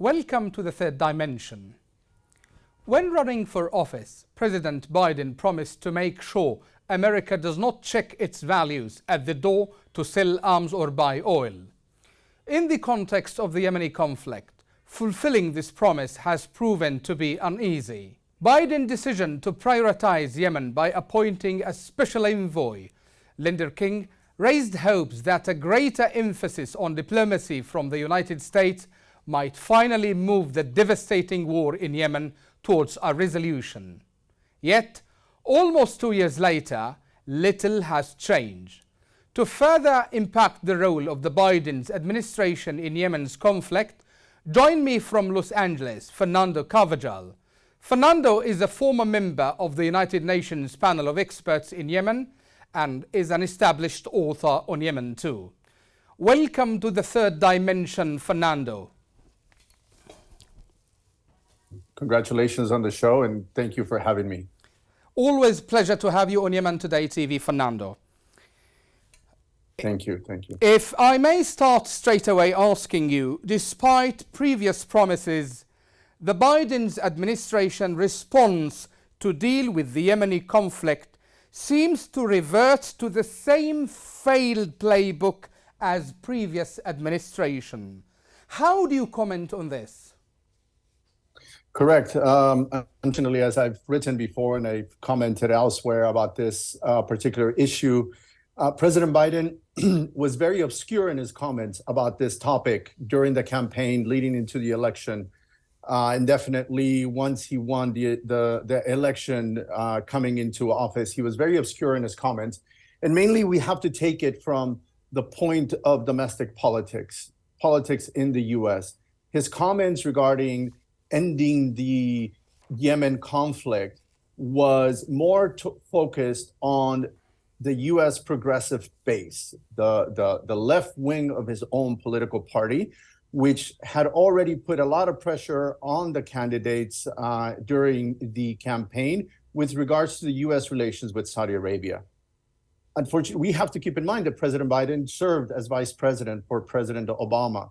Welcome to the third dimension. When running for office, President Biden promised to make sure America does not check its values at the door to sell arms or buy oil. In the context of the Yemeni conflict, fulfilling this promise has proven to be uneasy. Biden's decision to prioritize Yemen by appointing a special envoy, Linder King, raised hopes that a greater emphasis on diplomacy from the United States might finally move the devastating war in Yemen towards a resolution. Yet, almost 2 years later, little has changed. To further impact the role of the Biden's administration in Yemen's conflict, join me from Los Angeles, Fernando Carvajal. Fernando is a former member of the United Nations panel of experts in Yemen and is an established author on Yemen too. Welcome to the third dimension, Fernando. Congratulations on the show and thank you for having me. Always pleasure to have you on Yemen Today TV, Fernando. Thank you. If I may start straight away asking you, despite previous promises, the Biden's administration response to deal with the Yemeni conflict seems to revert to the same failed playbook as previous administration. How do you comment on this? Correct. Unfortunately, as I've written before and I've commented elsewhere about this particular issue, President Biden was very obscure in his comments about this topic during the campaign leading into the election. And definitely once he won the election coming into office, he was very obscure in his comments. And mainly we have to take it from the point of domestic politics in the US. His comments regarding ending the Yemen conflict was more focused on the US progressive base, the left wing of his own political party, which had already put a lot of pressure on the candidates during the campaign with regards to the US relations with Saudi Arabia. Unfortunately, we have to keep in mind that President Biden served as vice president for President Obama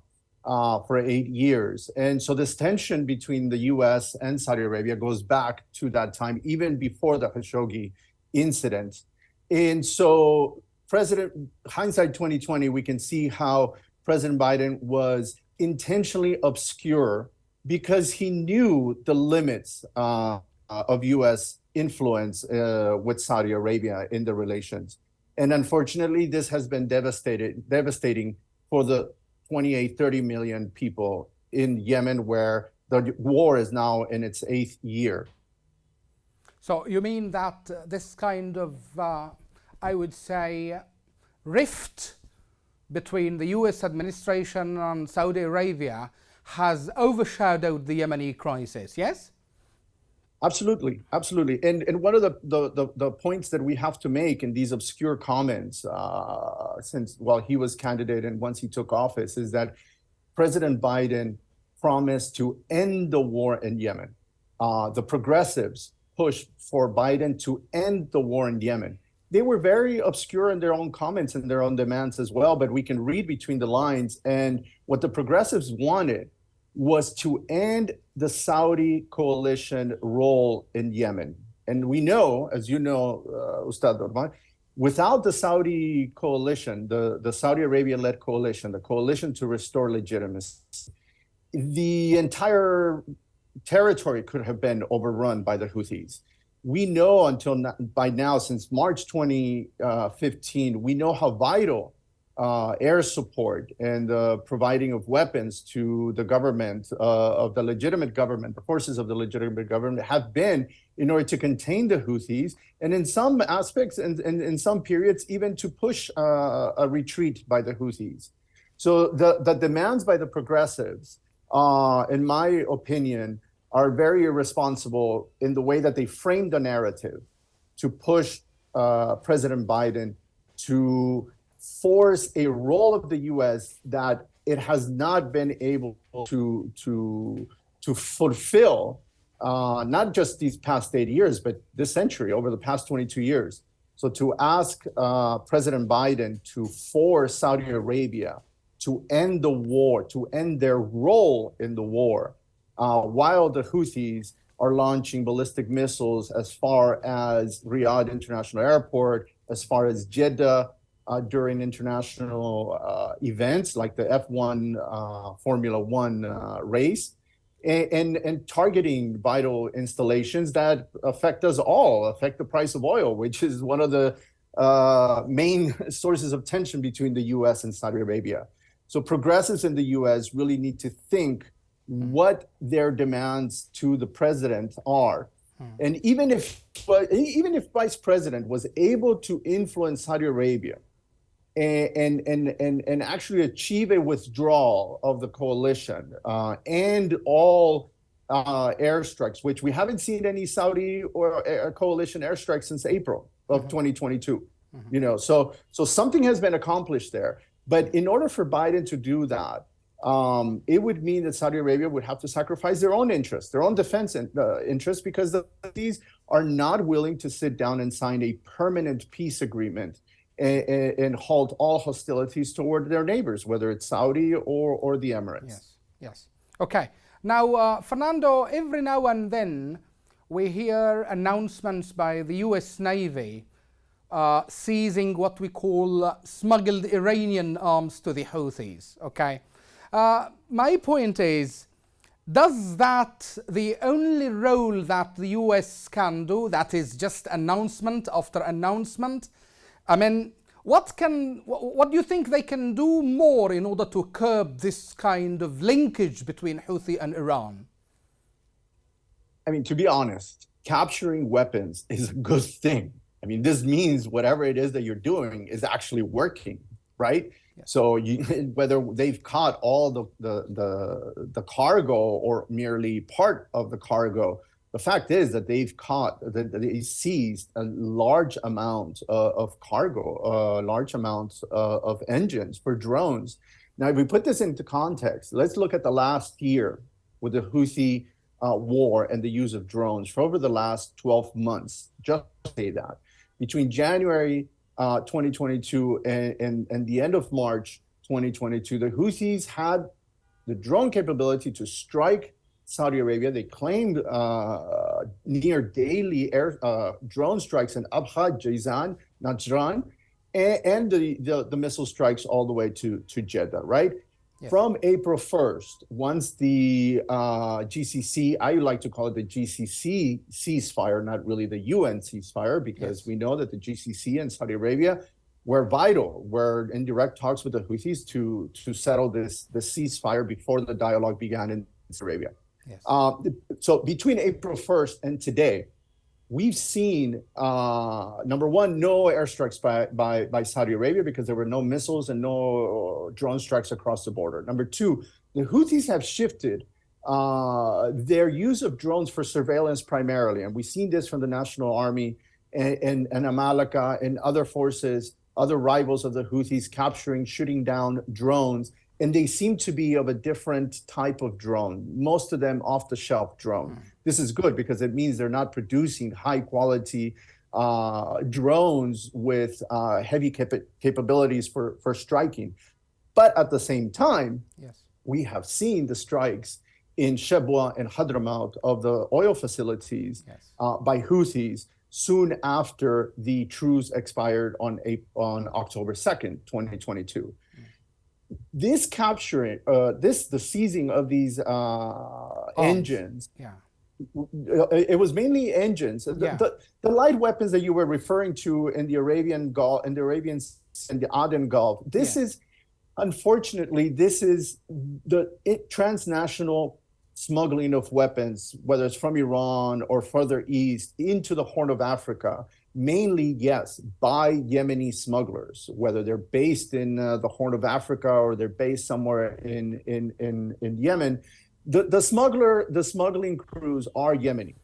for 8 years. And so this tension between the US and Saudi Arabia goes back to that time, even before the Khashoggi incident. And so hindsight 2020, we can see how President Biden was intentionally obscure because he knew the limits of US influence with Saudi Arabia in the relations. And unfortunately, this has been devastating for the 28, 30 million people in Yemen, where the war is now in its 8th year. So you mean that this kind of, I would say, rift between the US administration and Saudi Arabia has overshadowed the Yemeni crisis, yes? Absolutely. And one of the points that we have to make in these obscure comments since while he was candidate and once he took office is that President Biden promised to end the war in Yemen. The progressives pushed for Biden to end the war in Yemen. They were very obscure in their own comments and their own demands as well, but we can read between the lines. And what the progressives wanted was to end the Saudi coalition role in Yemen. And we know, as you know, Ustad Dorman, without the Saudi coalition, the Saudi Arabia-led coalition, the coalition to restore legitimacy, the entire territory could have been overrun by the Houthis. We know by now, since March 2015, we know how vital air support and the providing of weapons to the government of the legitimate government, the forces of the legitimate government have been in order to contain the Houthis, and in some aspects and in some periods, even to push a retreat by the Houthis. So the demands by the progressives, in my opinion, are very irresponsible in the way that they frame the narrative to push President Biden to force a role of the U.S. that it has not been able to fulfill, not just these past 8 years, but this century, over the past 22 years. So to ask President Biden to force Saudi Arabia to end the war, to end their role in the war, while the Houthis are launching ballistic missiles as far as Riyadh International Airport, as far as Jeddah, during international events like the F1 Formula One race, and targeting vital installations that affect us all, affect the price of oil, which is one of the main sources of tension between the US and Saudi Arabia. So progressives in the US really need to think what their demands to the president are. And even if Vice President was able to influence Saudi Arabia and actually achieve a withdrawal of the coalition and all airstrikes, which we haven't seen any Saudi or coalition airstrikes since April of 2022. You know, so something has been accomplished there. But in order for Biden to do that, it would mean that Saudi Arabia would have to sacrifice their own interests, their own defense interests, because these are not willing to sit down and sign a permanent peace agreement and halt all hostilities toward their neighbors, whether it's Saudi or the Emirates. Yes, yes. Okay. Now, Fernando, every now and then we hear announcements by the US Navy seizing what we call smuggled Iranian arms to the Houthis. Okay. My point is, does that the only role that the US can do, that is just announcement after announcement? I mean, what do you think they can do more in order to curb this kind of linkage between Houthi and Iran? I mean, to be honest, capturing weapons is a good thing. I mean, this means whatever it is that you're doing is actually working, right? Yes. So whether they've caught all the cargo or merely part of the cargo, the fact is that they've seized a large amount of cargo, large amounts of engines for drones. Now, if we put this into context, let's look at the last year with the Houthi war and the use of drones for over the last 12 months. Just say that between January 2022 and the end of March 2022, the Houthis had the drone capability to strike Saudi Arabia. They claimed near daily air drone strikes in Abha, Jizan, Najran, and the missile strikes all the way to Jeddah, right? Yes. From April 1st, once the GCC, I like to call it the GCC ceasefire, not really the UN ceasefire, because yes, we know that the GCC and Saudi Arabia were vital, were in direct talks with the Houthis to settle this ceasefire before the dialogue began in Saudi Arabia. Yes. So between April 1st and today, we've seen, number one, no airstrikes by Saudi Arabia because there were no missiles and no drone strikes across the border. Number two, the Houthis have shifted their use of drones for surveillance primarily. And we've seen this from the National Army and Amalaka and other forces, other rivals of the Houthis capturing, shooting down drones. And they seem to be of a different type of drone, most of them off-the-shelf drone. This is good because it means they're not producing high-quality drones with heavy capabilities for striking. But at the same time, yes, we have seen the strikes in Shebwa and Hadramaut of the oil facilities, yes, by Houthis soon after the truce expired on October 2nd, 2022. This capturing, the seizing of these engines, yeah, it was mainly engines. Yeah. The light weapons that you were referring to in the Arabian Gulf, in the Aden Gulf. This, yeah, is, unfortunately, this is the transnational smuggling of weapons, whether it's from Iran or further east into the Horn of Africa. Mainly, yes, by Yemeni smugglers, whether they're based in the Horn of Africa or they're based somewhere in Yemen. The smuggling crews are Yemeni.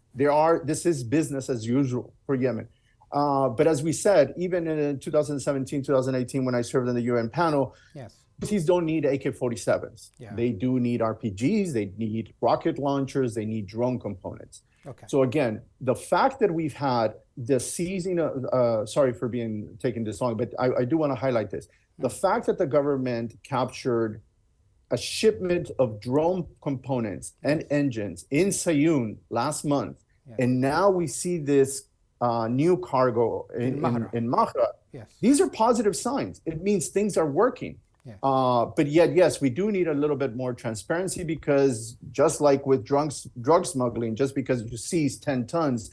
This is business as usual for Yemen. But as we said, even in 2017, 2018, when I served in the UN panel, yes, Houthis don't need AK-47s. Yeah. They do need RPGs, they need rocket launchers, they need drone components. Okay. So again, the fact that we've had the seizing of, sorry for taking this long, but I do want to highlight this. The fact that the government captured a shipment of drone components and engines in Sayun last month, and now we see this new cargo in Mahra. These are positive signs. It means things are working. But yet, yes, we do need a little bit more transparency, because just like with drug smuggling, just because you seize 10 tons,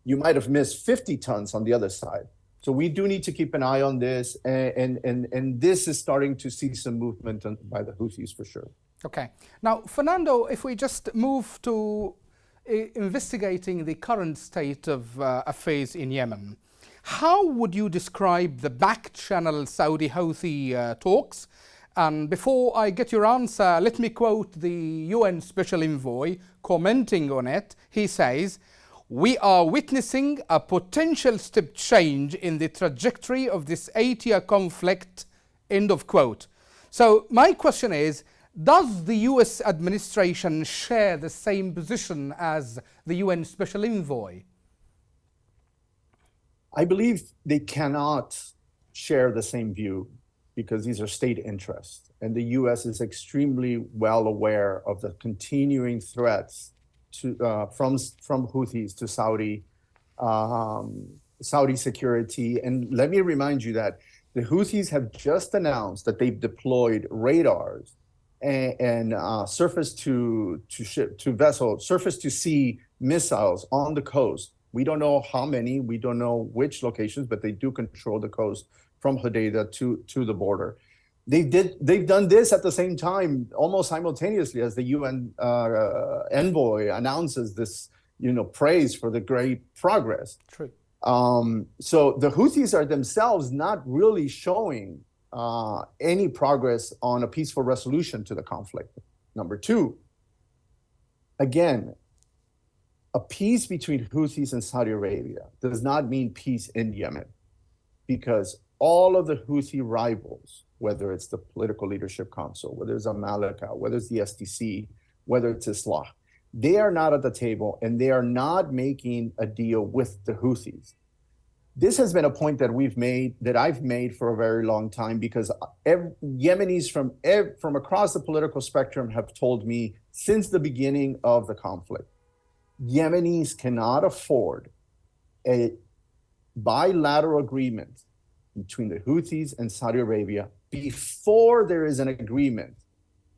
you might have missed 50 tons on the other side. So we do need to keep an eye on this, and this is starting to see some movement by the Houthis for sure. Okay. Now, Fernando, if we just move to investigating the current state of affairs in Yemen, how would you describe the back-channel Saudi-Houthi talks? And before I get your answer, let me quote the UN Special Envoy commenting on it. He says, "We are witnessing a potential step change in the trajectory of this 8-year conflict," end of quote. So my question is, does the US administration share the same position as the UN Special Envoy? I believe they cannot share the same view, because these are state interests. And the US is extremely well aware of the continuing threats from Houthis to Saudi security. And let me remind you that the Houthis have just announced that they've deployed radars and surface to vessel, surface to sea missiles on the coast. We don't know how many, we don't know which locations, but they do control the coast from Hodeidah to the border. They've done this at the same time, almost simultaneously, as the UN envoy announces this, praise for the great progress. True. So the Houthis are themselves not really showing any progress on a peaceful resolution to the conflict. Number two, again, a peace between Houthis and Saudi Arabia does not mean peace in Yemen, because all of the Houthi rivals, whether it's the Political Leadership Council, whether it's Amalika, whether it's the SDC, whether it's Islah, they are not at the table, and they are not making a deal with the Houthis. This has been a point that I've made for a very long time, because Yemenis from across the political spectrum have told me since the beginning of the conflict, Yemenis cannot afford a bilateral agreement between the Houthis and Saudi Arabia before there is an agreement,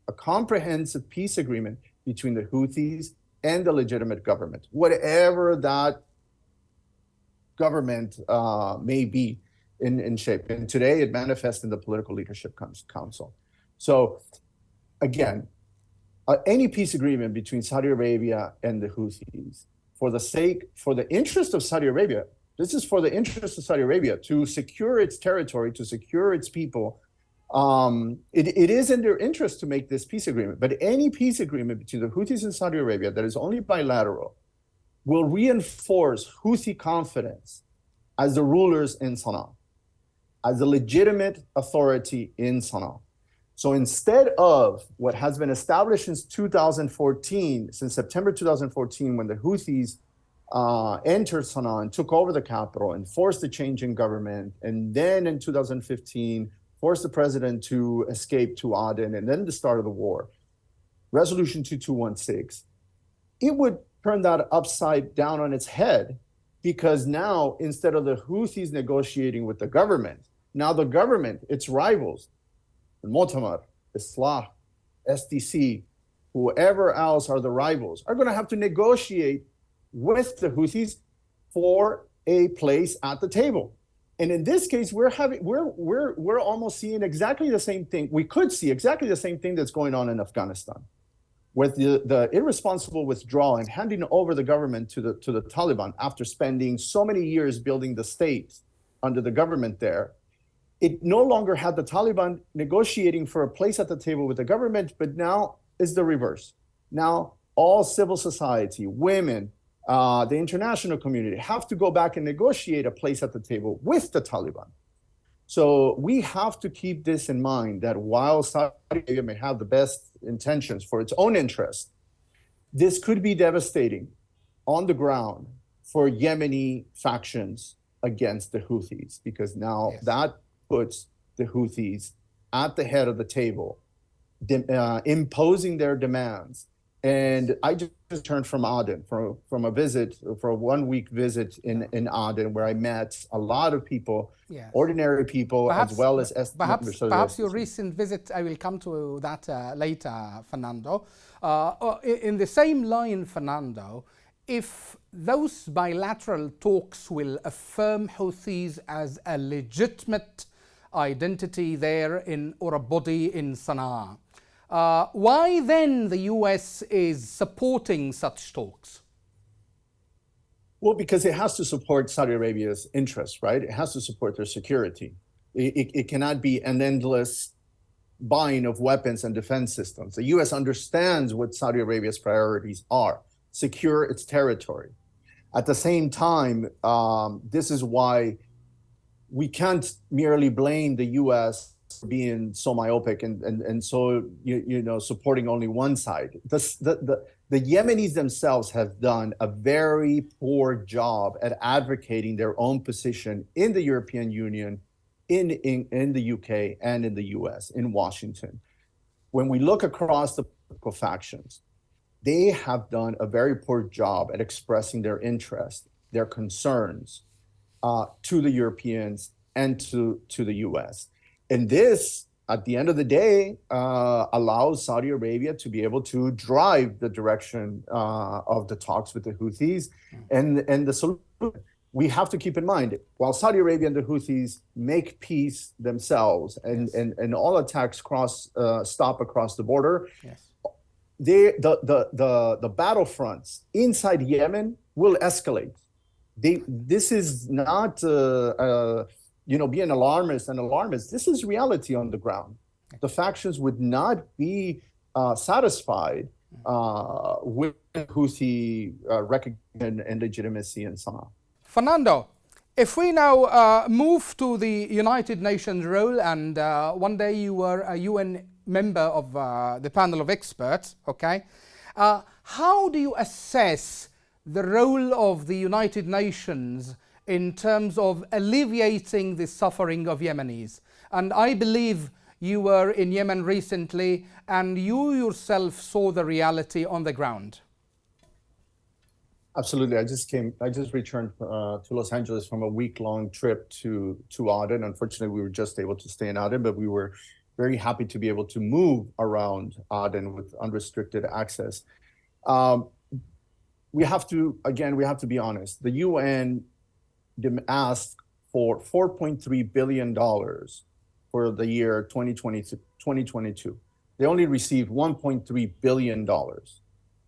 a comprehensive peace agreement between the Houthis and the legitimate government, whatever that government may be in shape. And today it manifests in the Political Leadership Council. So again, any peace agreement between Saudi Arabia and the Houthis, for the interest of Saudi Arabia, this is for the interest of Saudi Arabia to secure its territory, to secure its people. It is in their interest to make this peace agreement. But any peace agreement between the Houthis and Saudi Arabia that is only bilateral will reinforce Houthi confidence as the rulers in Sana'a, as the legitimate authority in Sana'a. So instead of what has been established since 2014, since September 2014, when the Houthis entered Sana'a and took over the capital and forced a change in government, and then in 2015, forced the president to escape to Aden, and then the start of the war, Resolution 2216, it would turn that upside down on its head, because now, instead of the Houthis negotiating with the government, now the government, its rivals, Mu'tamar, Islah, SDC, whoever else are the rivals, are going to have to negotiate with the Houthis for a place at the table. And in this case, we're almost seeing exactly the same thing. We could see exactly the same thing that's going on in Afghanistan, with the irresponsible withdrawal and handing over the government to the Taliban after spending so many years building the state under the government there. It no longer had the Taliban negotiating for a place at the table with the government, but now is the reverse. Now all civil society, women, the international community have to go back and negotiate a place at the table with the Taliban. So we have to keep this in mind, that while Saudi Arabia may have the best intentions for its own interest, this could be devastating on the ground for Yemeni factions against the Houthis, because now that puts the Houthis at the head of the table, imposing their demands. And I just returned from Aden, from a visit, for a 1 week visit in Aden, where I met a lot of people, Yes. ordinary people, Perhaps, as well as perhaps your recent visit, I will come to that later, Fernando. In the same line, Fernando, if those bilateral talks will affirm Houthis as a legitimate identity there or a body in Sana'a, why then the US is supporting such talks? Well, because it has to support Saudi Arabia's interests, right? It has to support their security. It cannot be an endless buying of weapons and defense systems. The US understands what Saudi Arabia's priorities are: secure its territory. At the same time, this is why we can't merely blame the US for being so myopic and so supporting only one side. The Yemenis themselves have done a very poor job at advocating their own position in the European Union, in the UK, and in the US, in Washington. When we look across the political factions, they have done a very poor job at expressing their interest, their concerns to the Europeans and to the US. And this, at the end of the day, allows Saudi Arabia to be able to drive the direction of the talks with the Houthis. And the solution, we have to keep in mind, while Saudi Arabia and the Houthis make peace themselves and all attacks stop across the border, the battlefronts inside Yemen will escalate. This is not being alarmist. This is reality on the ground. The factions would not be satisfied with Houthi recognition and legitimacy in Sana'a. Fernando, if we now move to the United Nations role, and one day you were a UN member of the panel of experts, okay? How do you assess the role of the United Nations in terms of alleviating the suffering of Yemenis? And I believe you were in Yemen recently and you yourself saw the reality on the ground. Absolutely. I just returned to Los Angeles from a week-long trip to Aden. Unfortunately, we were just able to stay in Aden, but we were very happy to be able to move around Aden with unrestricted access. We have to be honest. The UN asked for $4.3 billion for the year 2022. They only received $1.3 billion.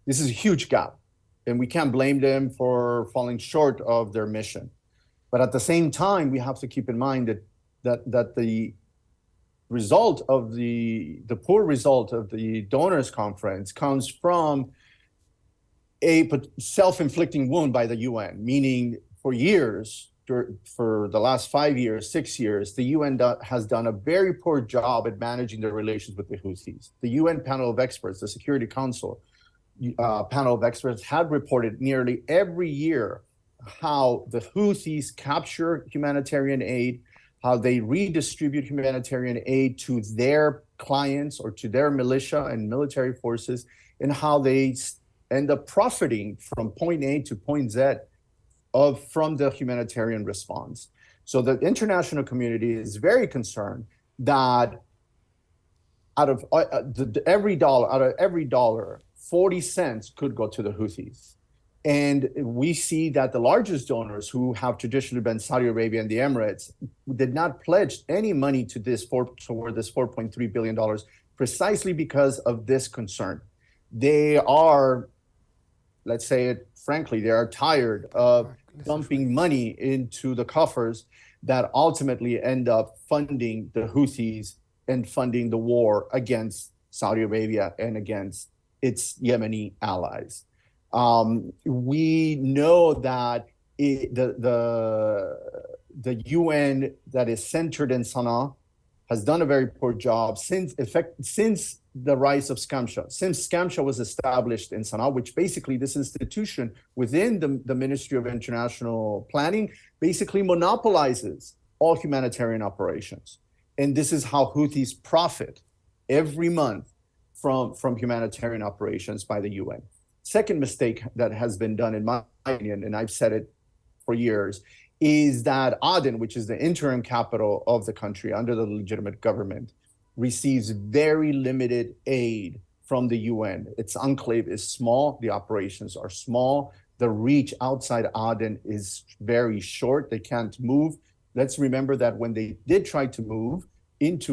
This is a huge gap, and we can't blame them for falling short of their mission. But at the same time, we have to keep in mind that the result of the poor result of the donors conference comes from a self-inflicting wound by the UN, meaning for years, for the last 5 years, 6 years, the UN has done a very poor job at managing their relations with the Houthis. The UN panel of experts, the Security Council panel of experts, had reported nearly every year how the Houthis capture humanitarian aid, how they redistribute humanitarian aid to their clients or to their militia and military forces, and how they end up profiting from point A to point Z from the humanitarian response. So the international community is very concerned that out of every dollar, 40 cents could go to the Houthis. And we see that the largest donors, who have traditionally been Saudi Arabia and the Emirates, did not pledge any money to toward this $4.3 billion, precisely because of this concern. They are, let's say it frankly, they are tired of dumping money into the coffers that ultimately end up funding the Houthis and funding the war against Saudi Arabia and against its Yemeni allies. We know that the UN that is centered in Sana'a has done a very poor job since the rise of SCAMSHA. Since SCAMSHA was established in Sana'a, which basically this institution within the Ministry of International Planning basically monopolizes all humanitarian operations. And this is how Houthis profit every month from humanitarian operations by the UN. Second mistake that has been done, in my opinion, and I've said it for years, is that Aden, which is the interim capital of the country under the legitimate government, receives very limited aid from the UN. Its enclave is small, the operations are small, the reach outside Aden is very short, they can't move. Let's remember that when they did try to move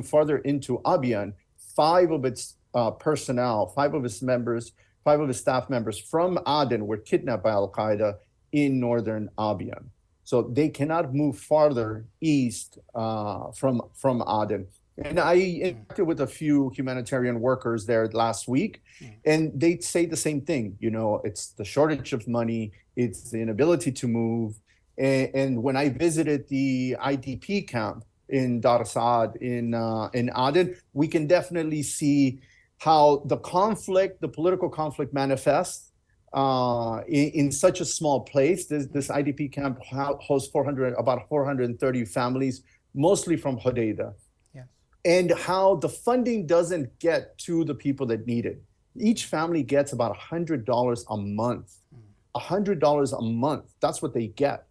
further into Abiyan, 5 of its personnel, 5 of its members, 5 of its staff members from Aden were kidnapped by Al-Qaeda in northern Abiyan. So they cannot move farther east from Aden. And I interacted with a few humanitarian workers there last week, and they'd say the same thing. You know, it's the shortage of money, it's the inability to move. And when I visited the IDP camp in Dar Saad in Aden, we can definitely see how the political conflict manifests in such a small place. This IDP camp hosts about 430 families, mostly from Hodeidah. Yes. And how the funding doesn't get to the people that need it. Each family gets about $100 a month. $100 a month, that's what they get.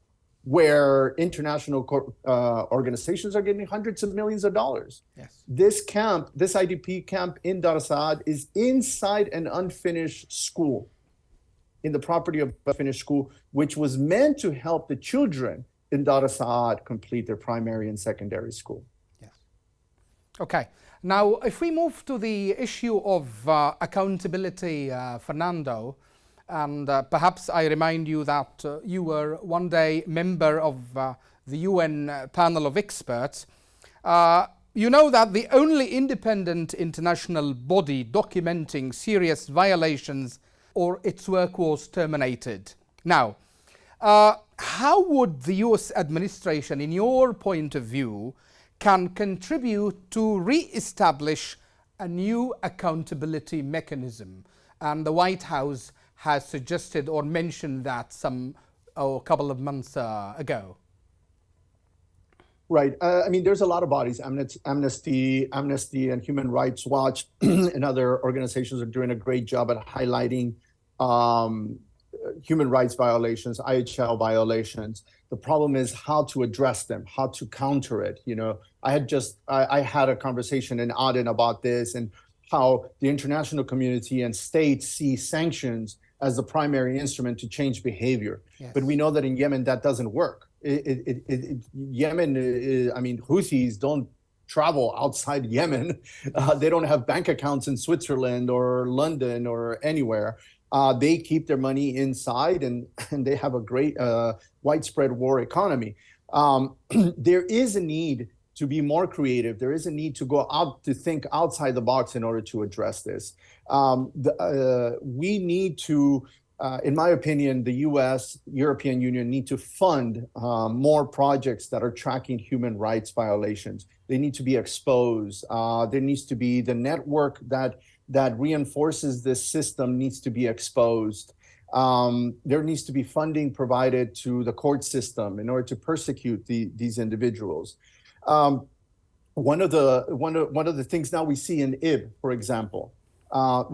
Where international organizations are getting hundreds of millions of dollars. Yes. This IDP camp in Dar Saad is inside an unfinished school, in the property of a finished school, which was meant to help the children in Dar Saad complete their primary and secondary school. Yes. Okay. Now, if we move to the issue of accountability, Fernando, and perhaps I remind you that you were one day member of the UN panel of experts. You know that the only independent international body documenting serious violations or its work was terminated. Now, how would the US administration, in your point of view, can contribute to re-establish a new accountability mechanism? And the White House has suggested or mentioned that a couple of months ago. Right. I mean, there's a lot of bodies. Amnesty and Human Rights Watch and other organizations are doing a great job at highlighting human rights violations, IHL violations. The problem is how to address them, how to counter it. You know, I had a conversation in Aden about this and how the international community and states see sanctions as the primary instrument to change behavior. Yes. But we know that in Yemen, that doesn't work. Yemen, I mean, Houthis don't travel outside Yemen. They don't have bank accounts in Switzerland or London or anywhere. They keep their money inside and they have a great widespread war economy. There is a need to be more creative. There is a need to go out to think outside the box in order to address this. We need to, in my opinion, the US, European Union need to fund more projects that are tracking human rights violations. They need to be exposed. There needs to be the network that reinforces this system needs to be exposed. There needs to be funding provided to the court system in order to persecute these individuals. One of the things now we see in Ib, for example, where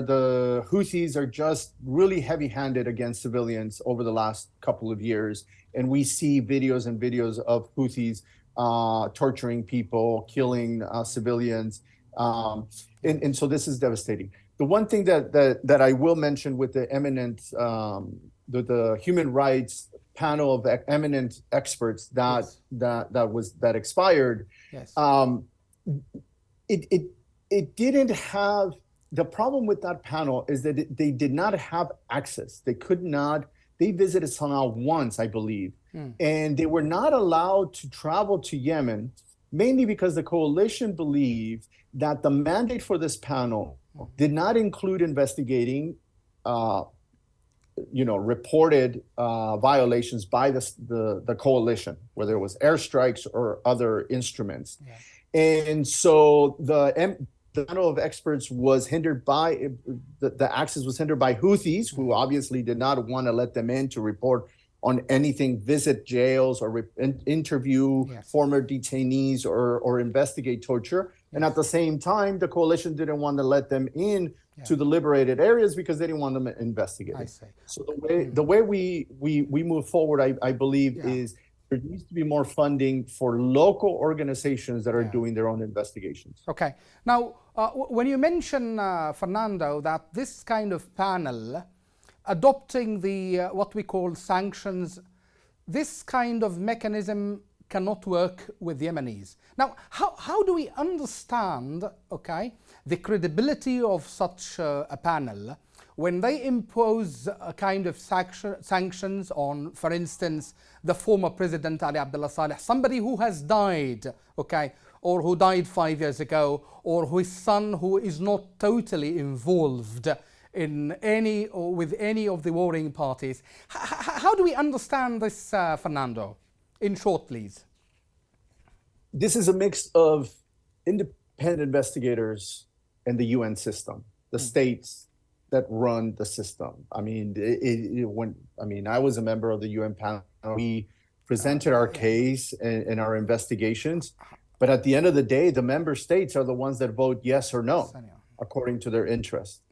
the Houthis are just really heavy-handed against civilians over the last couple of years, and we see videos and videos of Houthis torturing people, killing civilians, and so this is devastating. The one thing that I will mention with the eminent the human rights panel of eminent experts that expired. Yes. It didn't have, the problem with that panel is that they did not have access. They could not, they visited Sana'a once, I believe, and they were not allowed to travel to Yemen, mainly because the coalition believed that the mandate for this panel did not include investigating reported violations by the coalition, whether it was airstrikes or other instruments. Yeah. And so the panel of experts was hindered by, the access was hindered by Houthis, who obviously did not want to let them in to report on anything, visit jails or interview former detainees or investigate torture. And at the same time, the coalition didn't want to let them in to the liberated areas because they didn't want them investigated. So the way we move forward, I believe, is there needs to be more funding for local organizations that are doing their own investigations. Okay. Now, when you mention, Fernando, that this kind of panel adopting the what we call sanctions, this kind of mechanism cannot work with Yemenis. Now, how do we understand, the credibility of such a panel when they impose a kind of sanctions on, for instance, the former President Ali Abdullah Saleh, somebody who has died, or who died 5 years ago, or his son who is not totally involved in any or with any of the warring parties. How do we understand this, Fernando? In short, please. This is a mix of independent investigators and the UN system, the states that run the system. I mean, I was a member of the UN panel. We presented our case and our investigations, but at the end of the day, the member states are the ones that vote yes or no, according to their interest.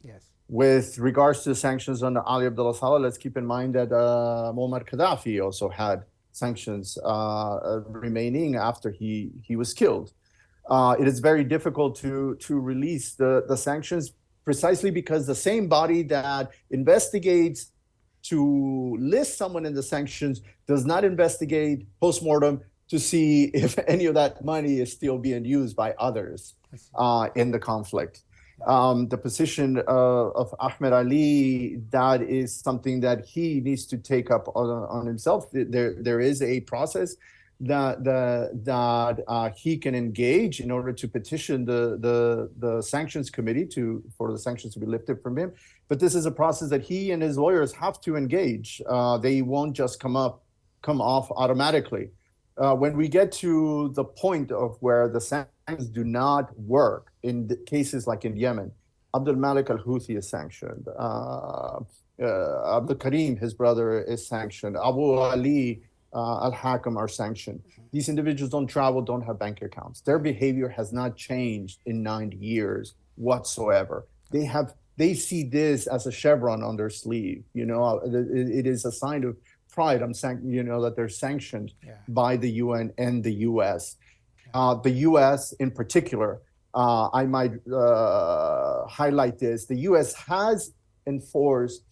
With regards to the sanctions on Ali Abdullah Saleh, let's keep in mind that Muammar Gaddafi also had sanctions remaining after he was killed. It is very difficult to release the sanctions precisely because the same body that investigates to list someone in the sanctions does not investigate post-mortem to see if any of that money is still being used by others in the conflict. The position of Ahmed Ali, that is something that he needs to take up on himself. There is a process that he can engage in order to petition the sanctions committee for the sanctions to be lifted from him. But this is a process that he and his lawyers have to engage. They won't just come off automatically. When we get to the point of where the sanctions do not work, in the cases like in Yemen, Abdul Malik al-Houthi is sanctioned. Abdul Karim, his brother, is sanctioned. Abu Ali al-Hakam are sanctioned. These individuals don't travel, don't have bank accounts. Their behavior has not changed in 9 years whatsoever. They see this as a chevron on their sleeve. It is a sign of pride. That they're sanctioned by the UN and the US. The US in particular, I might highlight this. The US has enforced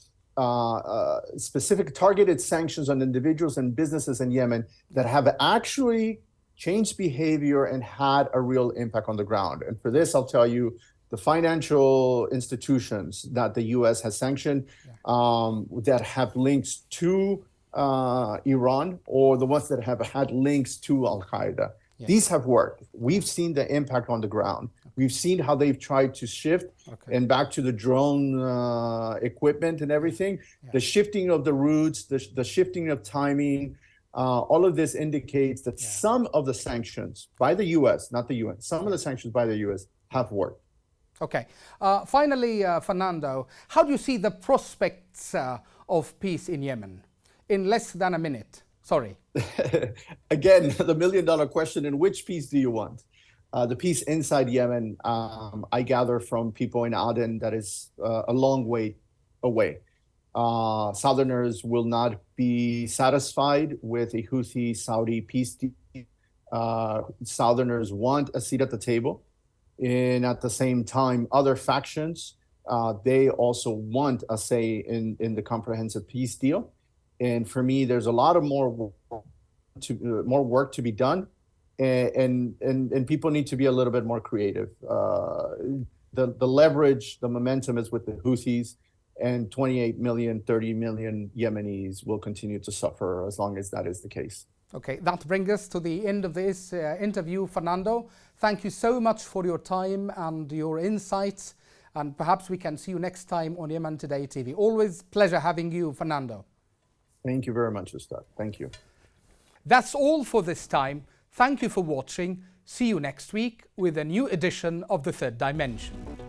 specific targeted sanctions on individuals and businesses in Yemen that have actually changed behavior and had a real impact on the ground. And for this, I'll tell you, the financial institutions that the US has sanctioned that have links to Iran, or the ones that have had links to Al-Qaeda. These have worked. We've seen the impact on the ground. We've seen how they've tried to shift and back to the drone equipment and everything. The shifting of the routes, the shifting of timing, all of this indicates that some of the sanctions by the US, not the UN, some of the sanctions by the US have worked. Okay. Finally, Fernando, how do you see the prospects of peace in Yemen? In less than a minute. Sorry. Again, the million-dollar question, in which peace do you want? The peace inside Yemen, I gather from people in Aden, that is a long way away. Southerners will not be satisfied with a Houthi-Saudi peace deal. Southerners want a seat at the table. And at the same time, other factions, they also want a say in the comprehensive peace deal. And for me, there's a lot of more work to be done, and people need to be a little bit more creative. The leverage, the momentum is with the Houthis, and 28 million, 30 million Yemenis will continue to suffer as long as that is the case. Okay, that brings us to the end of this interview, Fernando. Thank you so much for your time and your insights, and perhaps we can see you next time on Yemen Today TV. Always pleasure having you, Fernando. Thank you very much, Ustad. Thank you. That's all for this time. Thank you for watching. See you next week with a new edition of The Third Dimension.